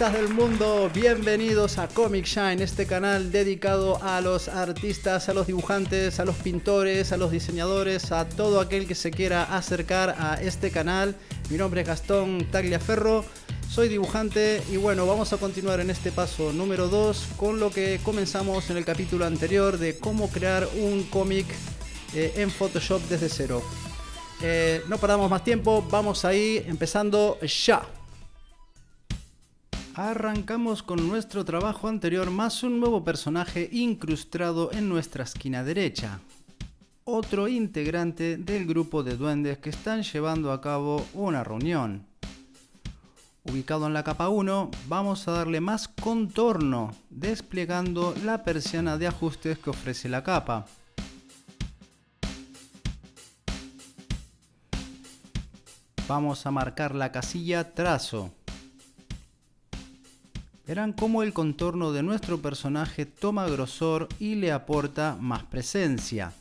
artistas del mundo, bienvenidos a Comic Shine, este canal dedicado a los artistas, a los dibujantes, a los pintores, a los diseñadores, a todo aquel que se quiera acercar a este canal. Mi nombre es Gastón Tagliaferro, soy dibujante y bueno, vamos a continuar en este paso número 2 con lo que comenzamos en el capítulo anterior de cómo crear un cómic en Photoshop desde cero. No perdamos más tiempo, vamos ahí, empezando ya. Arrancamos con nuestro trabajo anterior más un nuevo personaje incrustado en nuestra esquina derecha. Otro integrante del grupo de duendes que están llevando a cabo una reunión. Ubicado en la capa 1, vamos a darle más contorno, desplegando la persiana de ajustes que ofrece la capa. Vamos a marcar la casilla trazo. Verán cómo el contorno de nuestro personaje toma grosor y le aporta más presencia.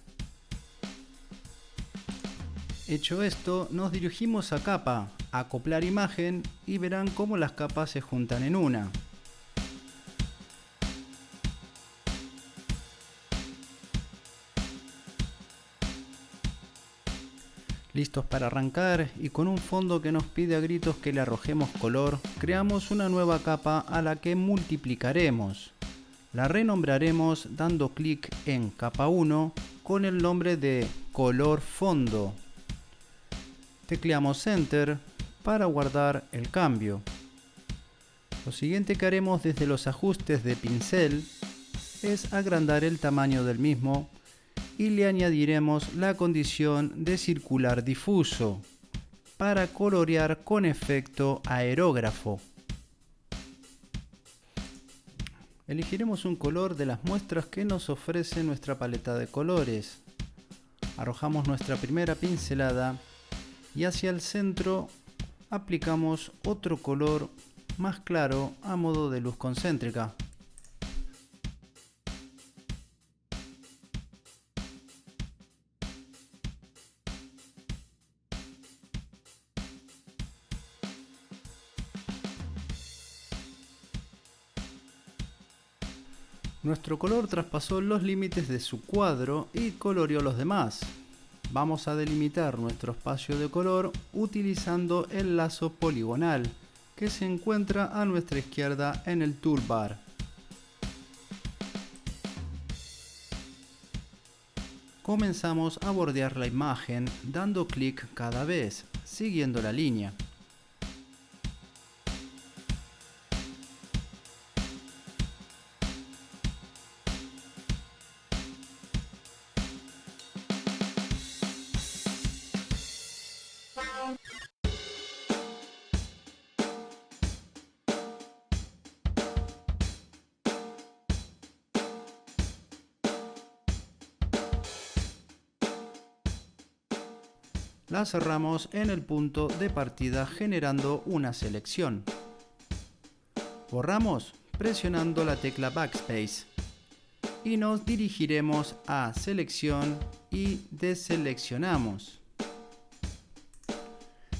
Hecho esto, nos dirigimos a capa, a acoplar imagen y verán cómo las capas se juntan en una. Listos para arrancar y con un fondo que nos pide a gritos que le arrojemos color, creamos una nueva capa a la que multiplicaremos. La renombraremos dando clic en capa 1 con el nombre de color fondo. Tecleamos Enter para guardar el cambio. Lo siguiente que haremos desde los ajustes de pincel es agrandar el tamaño del mismo y le añadiremos la condición de circular difuso para colorear con efecto aerógrafo. Elegiremos un color de las muestras que nos ofrece nuestra paleta de colores. Arrojamos nuestra primera pincelada y hacia el centro aplicamos otro color más claro a modo de luz concéntrica. Nuestro color traspasó los límites de su cuadro y coloreó los demás. Vamos a delimitar nuestro espacio de color utilizando el lazo poligonal que se encuentra a nuestra izquierda en el toolbar. Comenzamos a bordear la imagen dando clic cada vez, siguiendo la línea. La cerramos en el punto de partida generando una selección. Borramos presionando la tecla Backspace y nos dirigiremos a selección y deseleccionamos.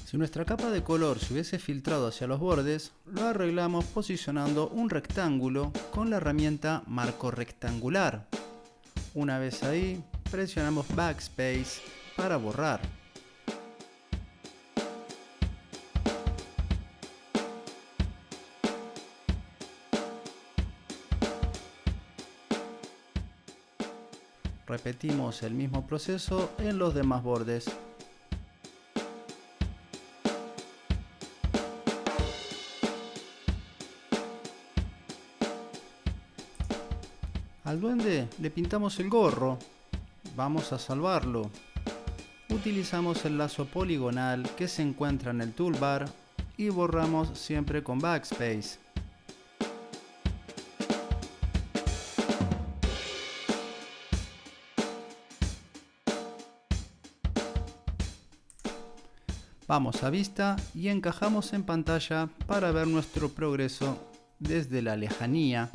Si nuestra capa de color se hubiese filtrado hacia los bordes, lo arreglamos posicionando un rectángulo con la herramienta marco rectangular. Una vez ahí, presionamos Backspace para borrar. Repetimos el mismo proceso en los demás bordes. Al duende le pintamos el gorro. Vamos a salvarlo. Utilizamos el lazo poligonal que se encuentra en el toolbar y borramos siempre con Backspace. Vamos a vista y encajamos en pantalla para ver nuestro progreso desde la lejanía.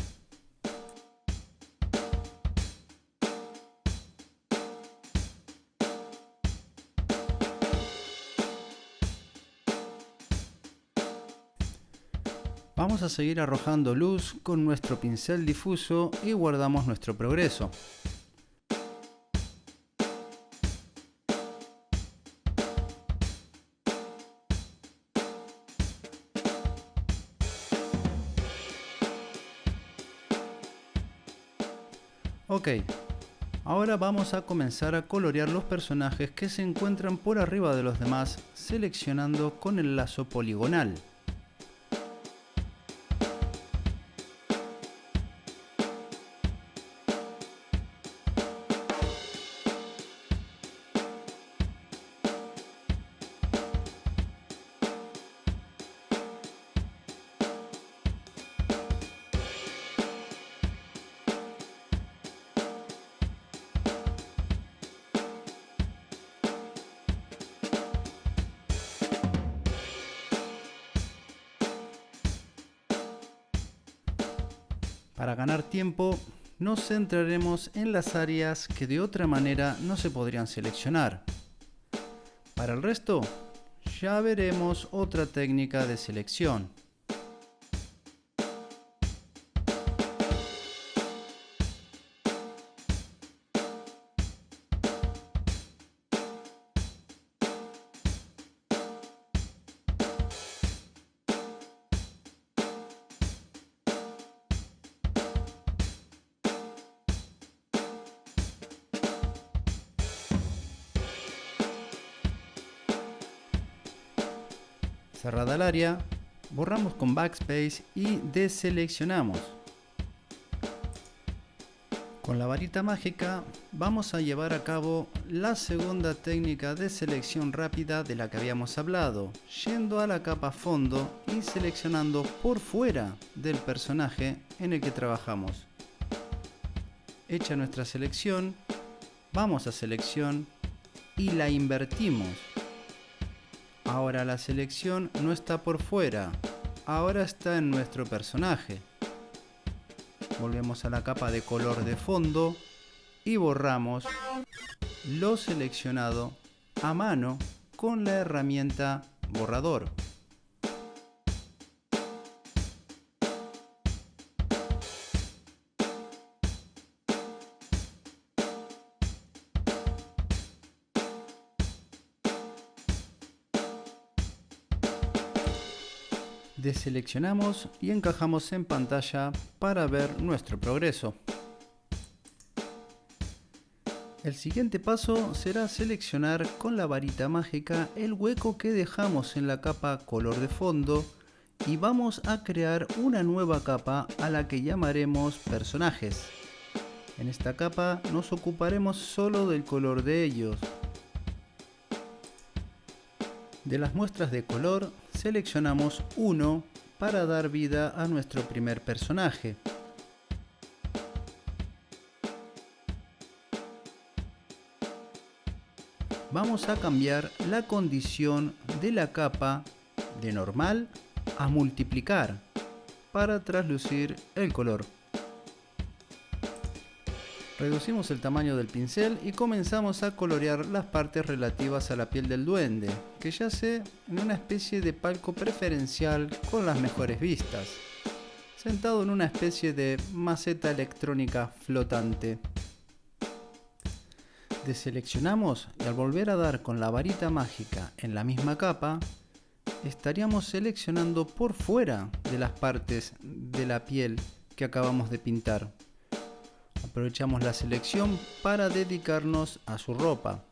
Vamos a seguir arrojando luz con nuestro pincel difuso y guardamos nuestro progreso. Ok, ahora vamos a comenzar a colorear los personajes que se encuentran por arriba de los demás, seleccionando con el lazo poligonal. Para ganar tiempo, nos centraremos en las áreas que de otra manera no se podrían seleccionar. Para el resto, ya veremos otra técnica de selección. Cerrada el área, borramos con Backspace y deseleccionamos. Con la varita mágica vamos a llevar a cabo la segunda técnica de selección rápida de la que habíamos hablado, yendo a la capa fondo y seleccionando por fuera del personaje en el que trabajamos. Hecha nuestra selección, vamos a selección y la invertimos. Ahora la selección no está por fuera, ahora está en nuestro personaje. Volvemos a la capa de color de fondo y borramos lo seleccionado a mano con la herramienta borrador. Deseleccionamos y encajamos en pantalla para ver nuestro progreso. El siguiente paso será seleccionar con la varita mágica el hueco que dejamos en la capa color de fondo y vamos a crear una nueva capa a la que llamaremos personajes. En esta capa nos ocuparemos solo del color de ellos. De las muestras de color seleccionamos uno para dar vida a nuestro primer personaje. Vamos a cambiar la condición de la capa de normal a multiplicar para traslucir el color. Reducimos el tamaño del pincel y comenzamos a colorear las partes relativas a la piel del duende, que yace en una especie de palco preferencial con las mejores vistas, sentado en una especie de maceta electrónica flotante. Deseleccionamos y al volver a dar con la varita mágica en la misma capa, estaríamos seleccionando por fuera de las partes de la piel que acabamos de pintar. Aprovechamos la selección para dedicarnos a su ropa.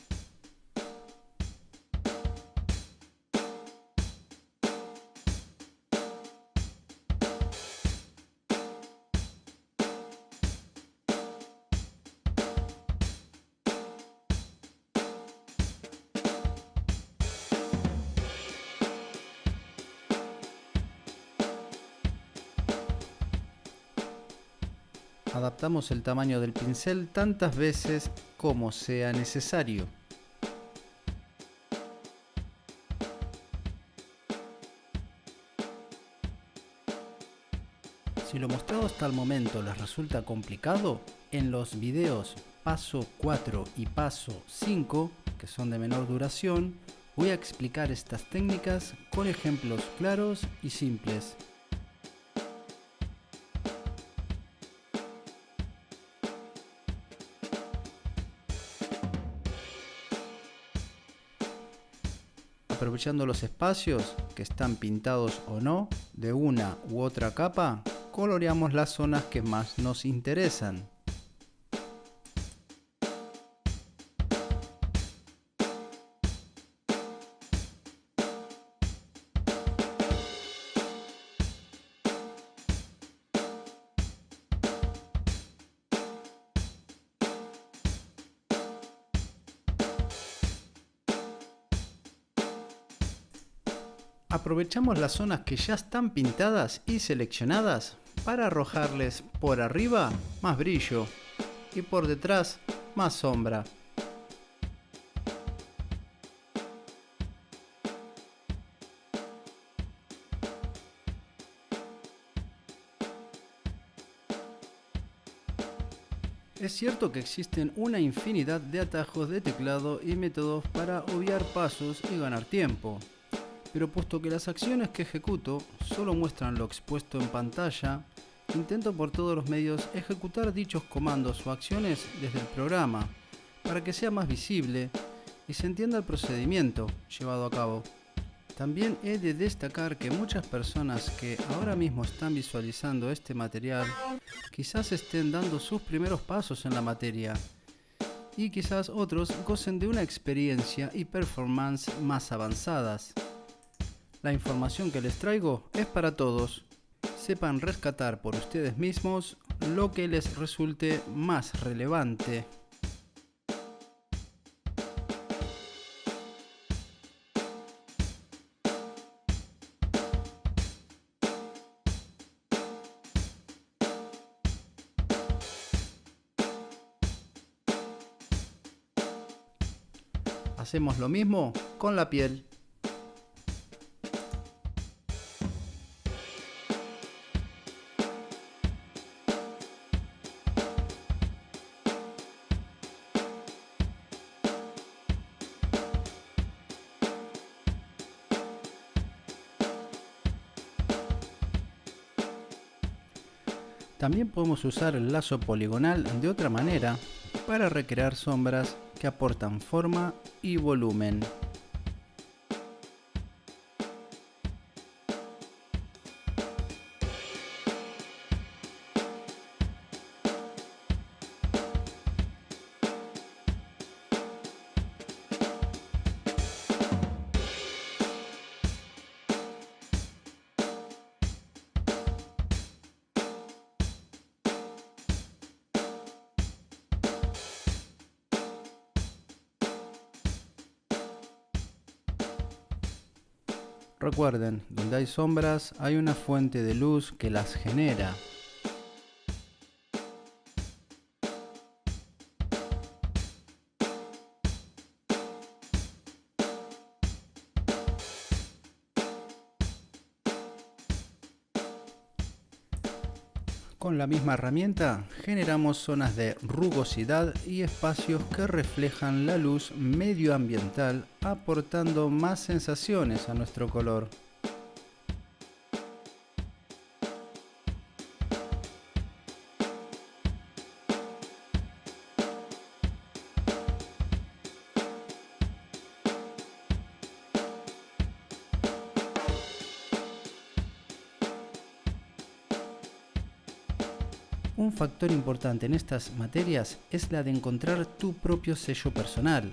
Adaptamos el tamaño del pincel tantas veces como sea necesario. Si lo mostrado hasta el momento les resulta complicado, en los videos paso 4 y paso 5, que son de menor duración, voy a explicar estas técnicas con ejemplos claros y simples. aprovechando los espacios que están pintados o no de una u otra capa, coloreamos las zonas que más nos interesan. Aprovechamos las zonas que ya están pintadas y seleccionadas para arrojarles por arriba más brillo y por detrás más sombra. Es cierto que existen una infinidad de atajos de teclado y métodos para obviar pasos y ganar tiempo. Pero puesto que las acciones que ejecuto solo muestran lo expuesto en pantalla, intento por todos los medios ejecutar dichos comandos o acciones desde el programa, para que sea más visible y se entienda el procedimiento llevado a cabo. También he de destacar que muchas personas que ahora mismo están visualizando este material quizás estén dando sus primeros pasos en la materia y quizás otros gocen de una experiencia y performance más avanzadas. La información que les traigo es para todos. Sepan rescatar por ustedes mismos lo que les resulte más relevante. Hacemos lo mismo con la piel. También podemos usar el lazo poligonal de otra manera para recrear sombras que aportan forma y volumen. Recuerden, donde hay sombras hay una fuente de luz que las genera. Con la misma herramienta generamos zonas de rugosidad y espacios que reflejan la luz medioambiental, aportando más sensaciones a nuestro color. Un factor importante en estas materias es la de encontrar tu propio sello personal,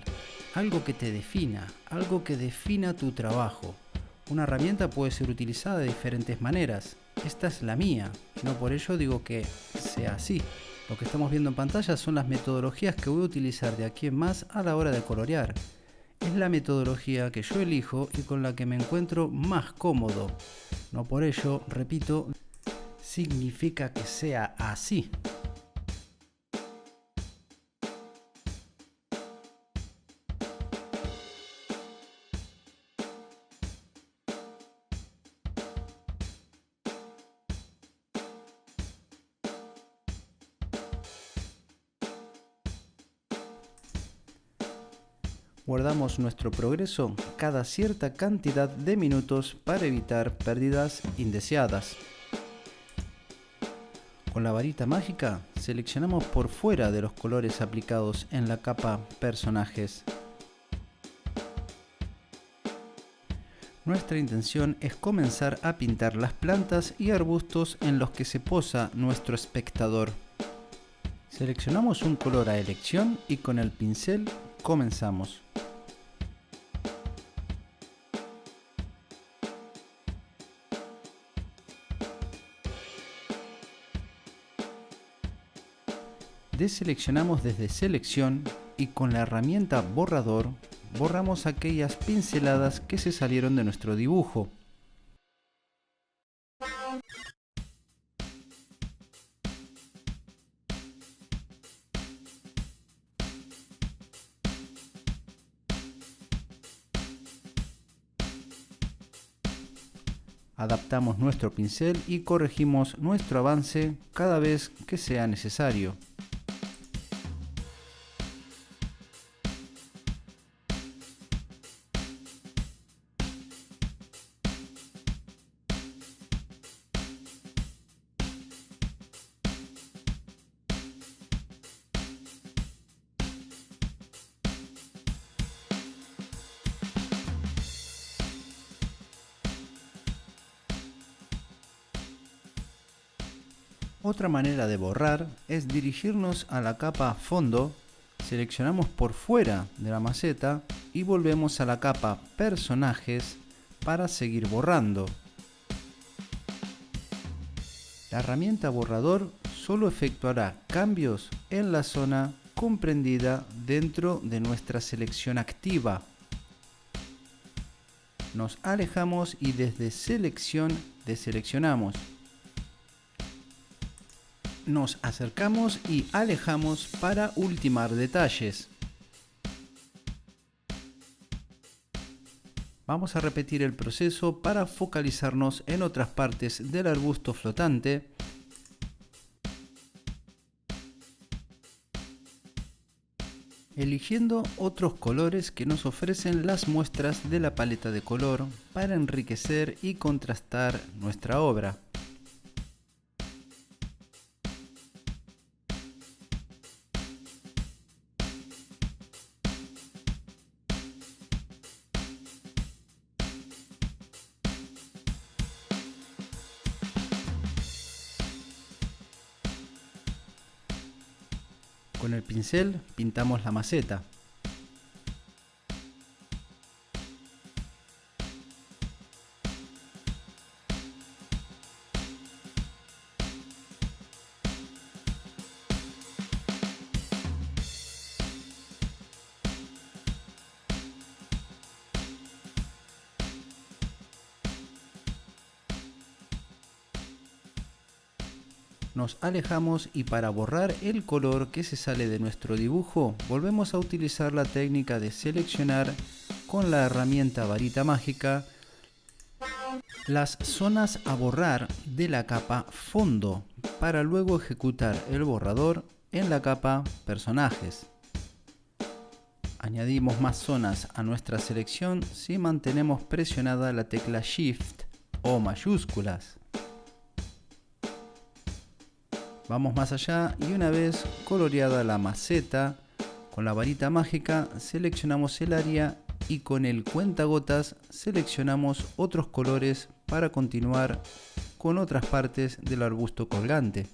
algo que te defina, algo que defina tu trabajo. Una herramienta puede ser utilizada de diferentes maneras. Esta es la mía, no por ello digo que sea así. Lo que estamos viendo en pantalla son las metodologías que voy a utilizar de aquí en más a la hora de colorear. Es la metodología que yo elijo y con la que me encuentro más cómodo. No por ello, repito, significa que sea así. Guardamos nuestro progreso cada cierta cantidad de minutos para evitar pérdidas indeseadas. Con la varita mágica seleccionamos por fuera de los colores aplicados en la capa personajes. Nuestra intención es comenzar a pintar las plantas y arbustos en los que se posa nuestro espectador. Seleccionamos un color a elección y con el pincel comenzamos. Deseleccionamos desde selección y con la herramienta borrador borramos aquellas pinceladas que se salieron de nuestro dibujo. Adaptamos nuestro pincel y corregimos nuestro avance cada vez que sea necesario. Otra manera de borrar es dirigirnos a la capa fondo, seleccionamos por fuera de la maceta y volvemos a la capa personajes para seguir borrando. La herramienta borrador solo efectuará cambios en la zona comprendida dentro de nuestra selección activa. Nos alejamos y desde selección deseleccionamos. Nos acercamos y alejamos para ultimar detalles. Vamos a repetir el proceso para focalizarnos en otras partes del arbusto flotante. Eligiendo otros colores que nos ofrecen las muestras de la paleta de color para enriquecer y contrastar nuestra obra. Con el pincel pintamos la maceta. Nos alejamos y para borrar el color que se sale de nuestro dibujo, volvemos a utilizar la técnica de seleccionar con la herramienta varita mágica las zonas a borrar de la capa fondo para luego ejecutar el borrador en la capa personajes. Añadimos más zonas a nuestra selección si mantenemos presionada la tecla Shift o mayúsculas. Vamos más allá y una vez coloreada la maceta, con la varita mágica seleccionamos el área y con el cuentagotas seleccionamos otros colores para continuar con otras partes del arbusto colgante.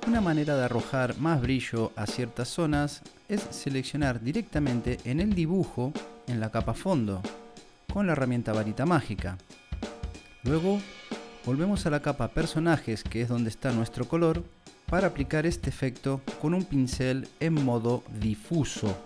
Una manera de arrojar más brillo a ciertas zonas es seleccionar directamente en el dibujo, en la capa fondo, con la herramienta varita mágica. Luego, volvemos a la capa personajes, que es donde está nuestro color, para aplicar este efecto con un pincel en modo difuso.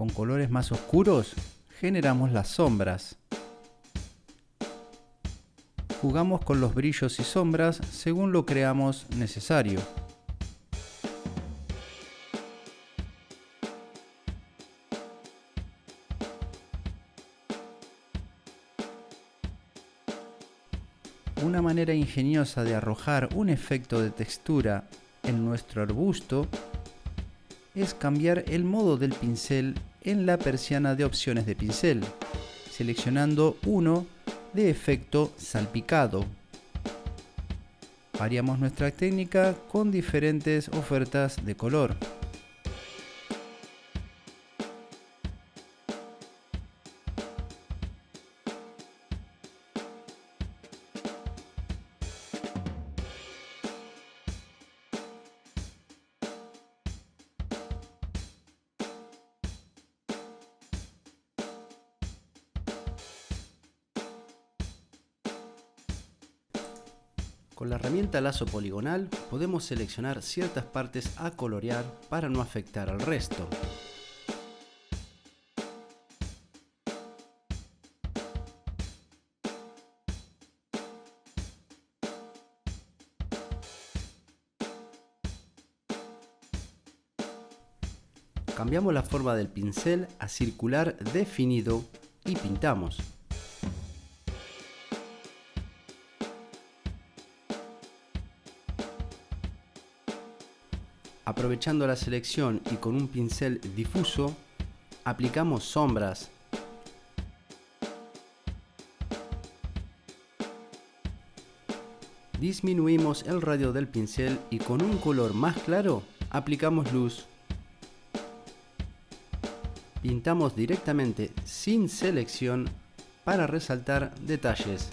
Con colores más oscuros generamos las sombras. Jugamos con los brillos y sombras según lo creamos necesario. Una manera ingeniosa de arrojar un efecto de textura en nuestro arbusto es cambiar el modo del pincel en la persiana de opciones de pincel, seleccionando uno de efecto salpicado. Variamos nuestra técnica con diferentes ofertas de color. Con la herramienta lazo poligonal podemos seleccionar ciertas partes a colorear para no afectar al resto. Cambiamos la forma del pincel a circular definido y pintamos. Aprovechando la selección y con un pincel difuso, aplicamos sombras. Disminuimos el radio del pincel y con un color más claro, aplicamos luz. Pintamos directamente sin selección para resaltar detalles.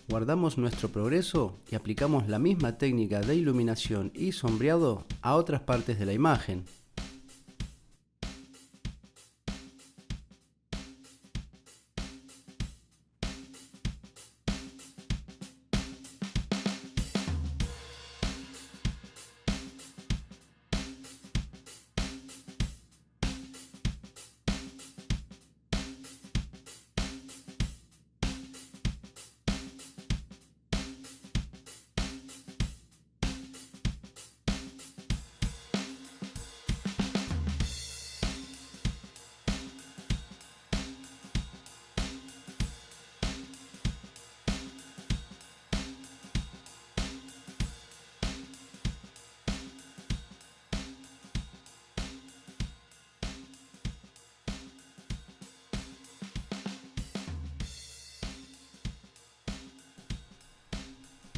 Guardamos nuestro progreso y aplicamos la misma técnica de iluminación y sombreado a otras partes de la imagen.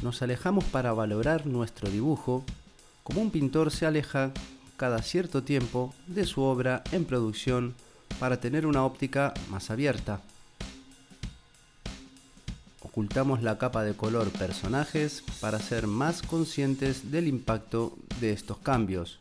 Nos alejamos para valorar nuestro dibujo, como un pintor se aleja cada cierto tiempo de su obra en producción para tener una óptica más abierta. Ocultamos la capa de color personajes para ser más conscientes del impacto de estos cambios.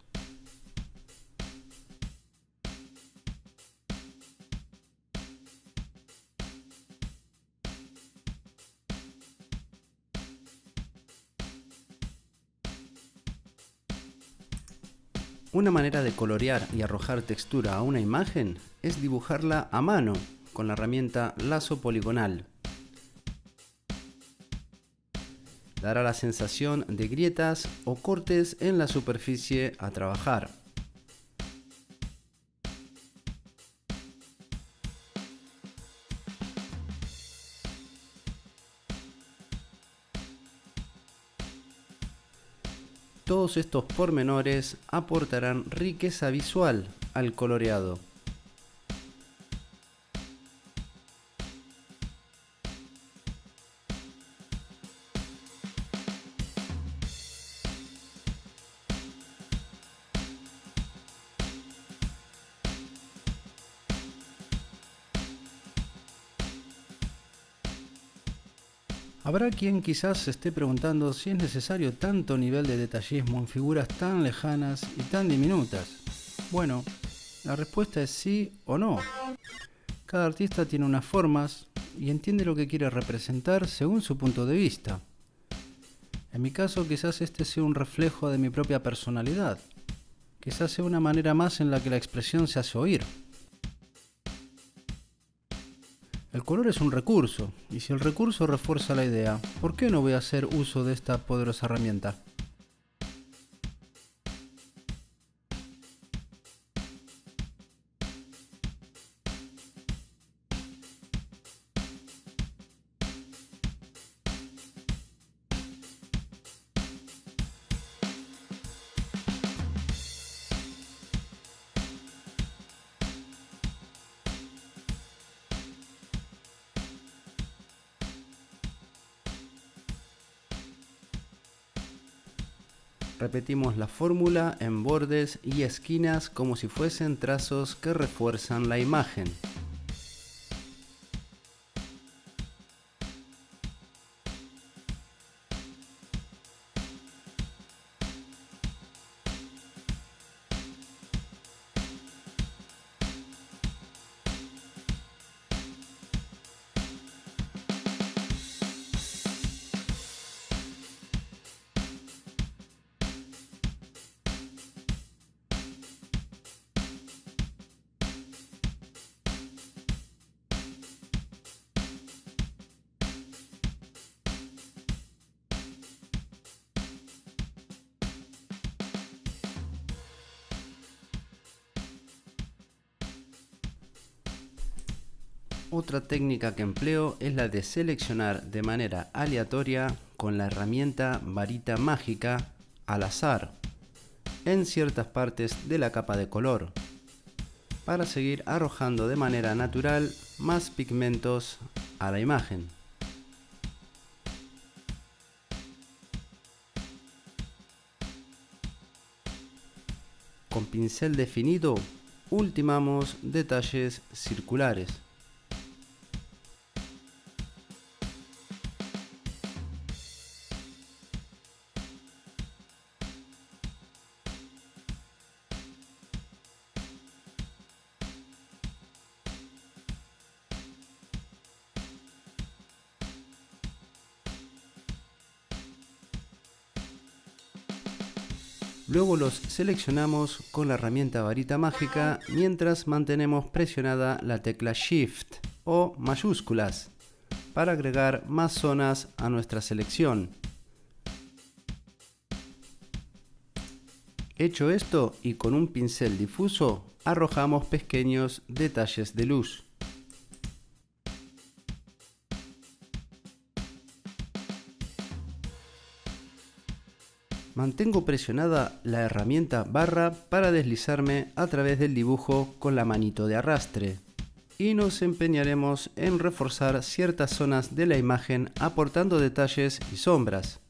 Una manera de colorear y arrojar textura a una imagen es dibujarla a mano con la herramienta lazo poligonal. Dará la sensación de grietas o cortes en la superficie a trabajar. Todos estos pormenores aportarán riqueza visual al coloreado. Habrá quien quizás se esté preguntando si es necesario tanto nivel de detallismo en figuras tan lejanas y tan diminutas. Bueno, la respuesta es sí o no. Cada artista tiene unas formas y entiende lo que quiere representar según su punto de vista. En mi caso, quizás este sea un reflejo de mi propia personalidad. Quizás sea una manera más en la que la expresión se hace oír. El color es un recurso, y si el recurso refuerza la idea, ¿por qué no voy a hacer uso de esta poderosa herramienta? Repetimos la fórmula en bordes y esquinas como si fuesen trazos que refuerzan la imagen. Otra técnica que empleo es la de seleccionar de manera aleatoria con la herramienta varita mágica al azar en ciertas partes de la capa de color para seguir arrojando de manera natural más pigmentos a la imagen. Con pincel definido ultimamos detalles circulares. Luego los seleccionamos con la herramienta varita mágica mientras mantenemos presionada la tecla Shift o mayúsculas para agregar más zonas a nuestra selección. Hecho esto y con un pincel difuso arrojamos pequeños detalles de luz. Mantengo presionada la herramienta barra para deslizarme a través del dibujo con la manito de arrastre. Y nos empeñaremos en reforzar ciertas zonas de la imagen aportando detalles y sombras,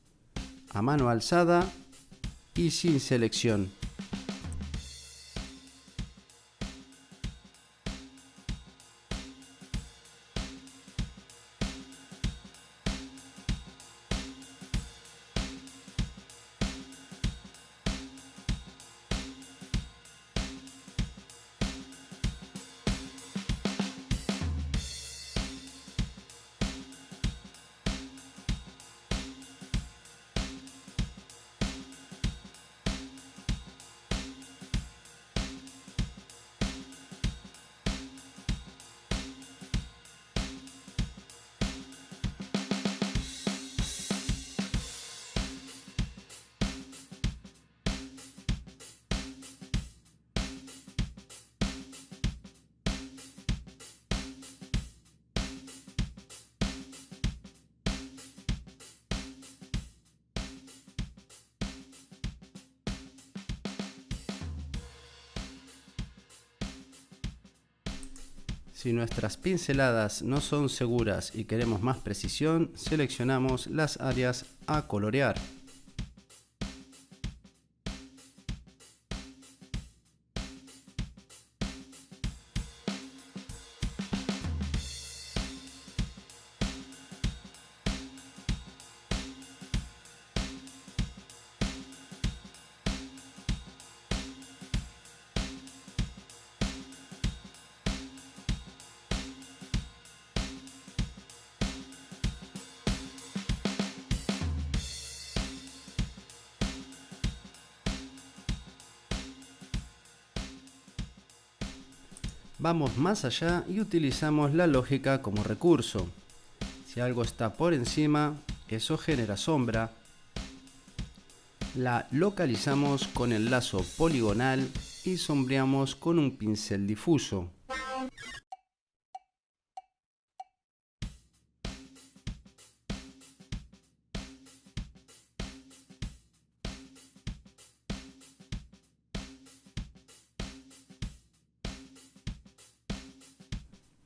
a mano alzada y sin selección. Si nuestras pinceladas no son seguras y queremos más precisión, seleccionamos las áreas a colorear. Vamos más allá y utilizamos la lógica como recurso. Si algo está por encima, eso genera sombra. La localizamos con el lazo poligonal y sombreamos con un pincel difuso.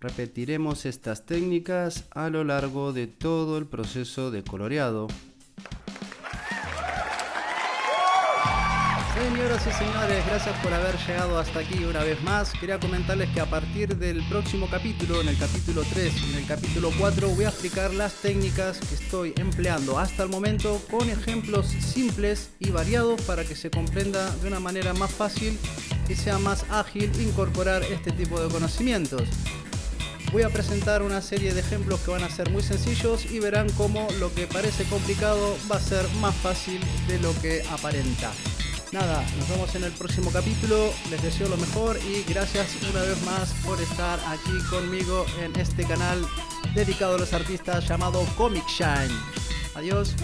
Repetiremos estas técnicas a lo largo de todo el proceso de coloreado. Señoras y señores, gracias por haber llegado hasta aquí una vez más. Quería comentarles que a partir del próximo capítulo, en el capítulo 3 y en el capítulo 4, voy a explicar las técnicas que estoy empleando hasta el momento con ejemplos simples y variados para que se comprenda de una manera más fácil y sea más ágil incorporar este tipo de conocimientos. Voy a presentar una serie de ejemplos que van a ser muy sencillos y verán cómo lo que parece complicado va a ser más fácil de lo que aparenta. Nada, nos vemos en el próximo capítulo, les deseo lo mejor y gracias una vez más por estar aquí conmigo en este canal dedicado a los artistas llamado Comic Shine. Adiós.